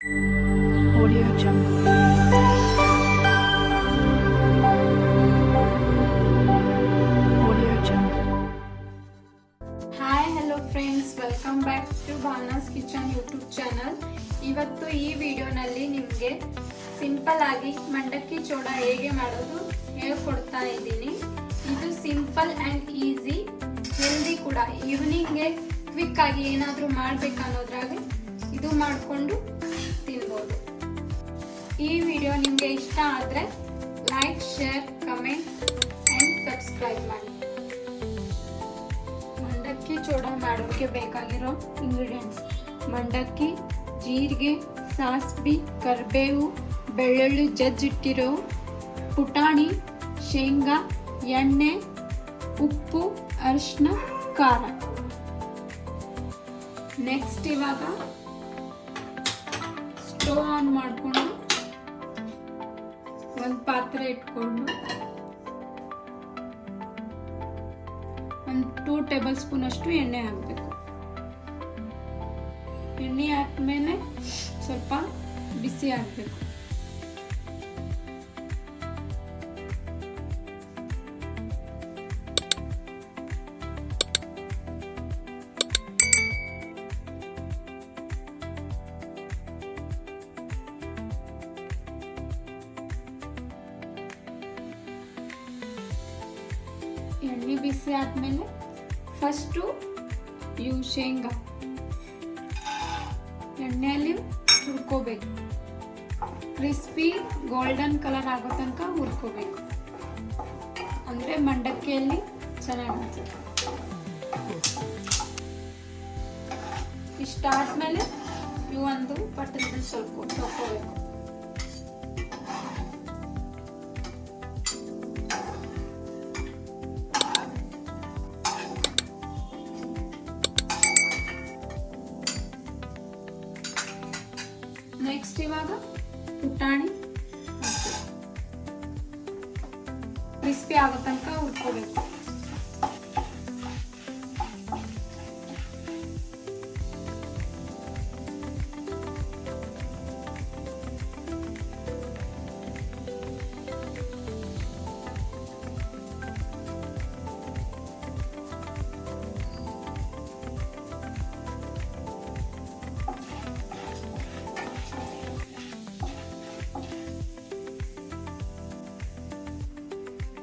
Audio Jungle. Audio Jungle. Hi hello friends, welcome back to Bhavana's kitchen YouTube channel. ಇವತ್ತು ಈ ವಿಡಿಯೋನಲ್ಲಿ ನಿಮಗೆ simple ಆಗಿ ಮಂಡಕ್ಕಿ ಚೋಡ ಹೇಗೆ ಮಾಡೋದು ಹೇಳ್ಕೊಡ್ತಾ ಇದ್ದೀನಿ. ಇದು ಸಿಂಪಲ್ ಆ್ಯಂಡ್ ಈಸಿ, ಹೆಲ್ದಿ ಕೂಡ. ಈವ್ನಿಂಗ್ಗೆ ಕ್ವಿಕ್ ಆಗಿ ಏನಾದರೂ ಮಾಡಬೇಕನ್ನೋದ್ರಾಗೆ ಇದು ಮಾಡಿಕೊಂಡು ತಿನ್ಬೋದು. ಈ ವಿಡಿಯೋ ನಿಮಗೆ ಇಷ್ಟ ಆದರೆ like, share, comment and subscribe ಮಾಡಿ. ಮಂಡಕ್ಕಿ ಚೋಡ ಮಾಡೋಕ್ಕೆ ಬೇಕಾಗಿರೋ ಇಂಗ್ರೀಡಿಯೆಂಟ್ಸ್: ಮಂಡಕ್ಕಿ, ಜೀರಿಗೆ, ಸಾಸ್ವೆ, ಕರಿಬೇವು, ಬೆಳ್ಳುಳ್ಳಿ ಜಜ್ಜಿಟ್ಟಿರೋ, ಪುಟಾಣಿ, ಶೇಂಗಾ, ಎಣ್ಣೆ, ಉಪ್ಪು, ಅರಿಶಿನ, ಖಾರ. ನೆಕ್ಸ್ಟ್ ಇವಾಗ ಸ್ಟವ್ ಆನ್ ಮಾಡಿಕೊಂಡು ಒಂದು ಪಾತ್ರೆ ಇಟ್ಕೊಂಡು ಒಂದು 2 ಟೇಬಲ್ ಸ್ಪೂನ್ ಅಷ್ಟು ಎಣ್ಣೆ ಹಾಕಬೇಕು. ಎಣ್ಣೆ ಹಾಕ್ಮೇಲೆ ಸ್ವಲ್ಪ ಬಿಸಿ ಹಾಕಬೇಕು. ಎಣ್ಣೆ ಬಿಸಿ ಆದ್ಮೇಲೆ ಫಸ್ಟು ಇವು ಶೇಂಗಾ ಎಣ್ಣೆಯಲ್ಲಿ ಹುರ್ಕೋಬೇಕು. ಕ್ರಿಸ್ಪಿ ಗೋಲ್ಡನ್ ಕಲರ್ ಆಗೋ ತನಕ ಹುರ್ಕೋಬೇಕು, ಅಂದರೆ ಮಂಡಕ್ಕಿಯಲ್ಲಿ ಚೆನ್ನಾಗಿ. ಇಷ್ಟಾದ್ಮೇಲೆ ಇವು ಒಂದು ಪಟ್ಟಣದಲ್ಲಿ ಸ್ವಲ್ಪ ತಗೋಬೇಕು. ನೆಕ್ಸ್ಟ್ ಇವಾಗ ಪುಟಾಣಿ ಕ್ರಿಸ್ಪಿ ಆಗೋ ತನಕ ಹುರ್ಕೋಬೇಕು.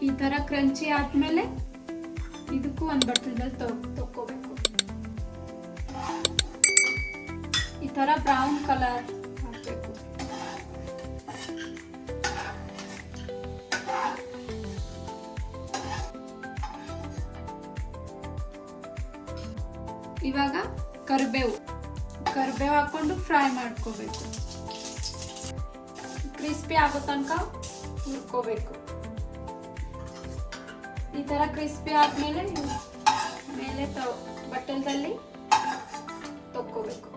ಈ ತರ ಕ್ರಂಚಿ ಆದ್ಮೇಲೆ ಇದಕ್ಕೂ ಒಂದು ಬಟ್ಟಲಲ್ಲಿ ತಕ್ಕೋಬೇಕು. ಈ ತರ ಬ್ರೌನ್ ಕಲರ್ ಹಾಕಬೇಕು. ಇವಾಗ ಕರಿಬೇವು ಹಾಕೊಂಡು ಫ್ರೈ ಮಾಡ್ಕೋಬೇಕು. ಕ್ರಿಸ್ಪಿ ಆಗೋ ತನಕ ಹುರ್ಕೋಬೇಕು. ಈ ತರ ಕ್ರಿಸ್ಪಿ ಆದ್ಮೇಲೆ ಮೇಲೆ ಬಟ್ಟಲಲ್ಲಿ ತಕ್ಕೋಬೇಕು.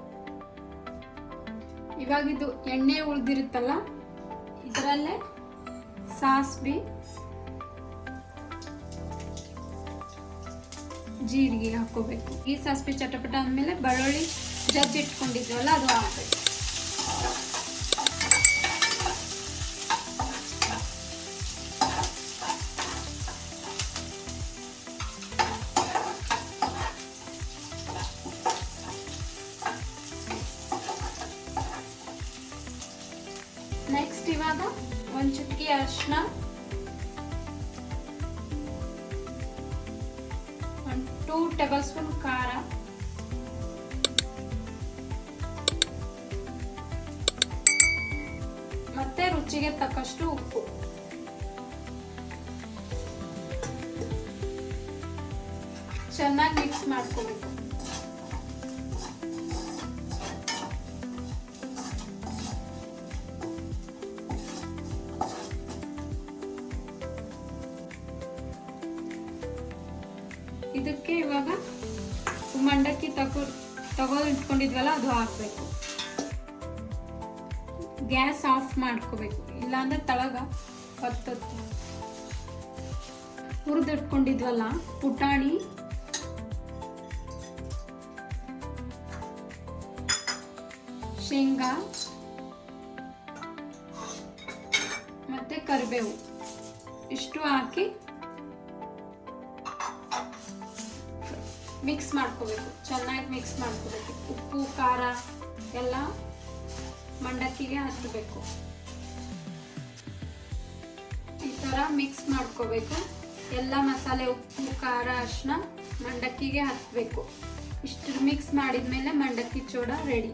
ಇವಾಗ ಇದು ಎಣ್ಣೆ ಉಳಿದಿರುತ್ತಲ್ಲ, ಇದರಲ್ಲೇ ಸಾಸ್ವೆ, ಜೀರಿಗೆ ಹಾಕೋಬೇಕು. ಈ ಸಾಸ್ವೆ ಚಟಪಟ ಆದ್ಮೇಲೆ ಬೆಳ್ಳುಳ್ಳಿ ಜಜ್ಜಿ ಇಟ್ಕೊಂಡಿದ್ವಲ್ಲ ಅದು ಹಾಕಬೇಕು. ನೆಕ್ಸ್ಟ್ ಇವಾಗ ಒಂದು ಚುಟಕಿ ಅರಿಶಿನ, 2 ಟೇಬಲ್ ಸ್ಪೂನ್ ಖಾರ, ಮತ್ತೆ ರುಚಿಗೆ ತಕ್ಕಷ್ಟು ಉಪ್ಪು. ಚೆನ್ನಾಗಿ ಮಿಕ್ಸ್ ಮಾಡ್ಕೋಬೇಕು. ಇದಕ್ಕೆ ಇವಾಗ ಮಂಡಕ್ಕಿ ತಗೊಂಡು ಇಟ್ಕೊಂಡಿದ್ವಲ್ಲ ಅದು ಹಾಕಬೇಕು. ಗ್ಯಾಸ್ ಆಫ್ ಮಾಡ್ಕೋಬೇಕು, ಇಲ್ಲಾಂದ್ರೆ ತಳಗ ಹೊತ್ತೊತ್ತು. ಹುರಿದಿಟ್ಕೊಂಡಿದ್ವಲ್ಲ ಪುಟಾಣಿ, ಶೇಂಗಾ, ಮತ್ತು ಕರಿಬೇವು ಇಷ್ಟು ಹಾಕಿ ಮಿಕ್ಸ್ ಮಾಡ್ಕೋಬೇಕು. ಚೆನ್ನಾಗಿ ಮಿಕ್ಸ್ ಮಾಡ್ಕೋಬೇಕು. ಉಪ್ಪು ಖಾರ ಎಲ್ಲ ಮಂಡಕ್ಕಿಗೆ ಹತ್ತಬೇಕು. ಈ ಥರ ಮಿಕ್ಸ್ ಮಾಡ್ಕೋಬೇಕು. ಎಲ್ಲ ಮಸಾಲೆ ಉಪ್ಪು ಖಾರ ಅರಿಶಿನ ಮಂಡಕ್ಕಿಗೆ ಹತ್ತಬೇಕು. ಇಷ್ಟು ಮಿಕ್ಸ್ ಮಾಡಿದ್ಮೇಲೆ ಮಂಡಕ್ಕಿ ಚೂಡ ರೆಡಿ.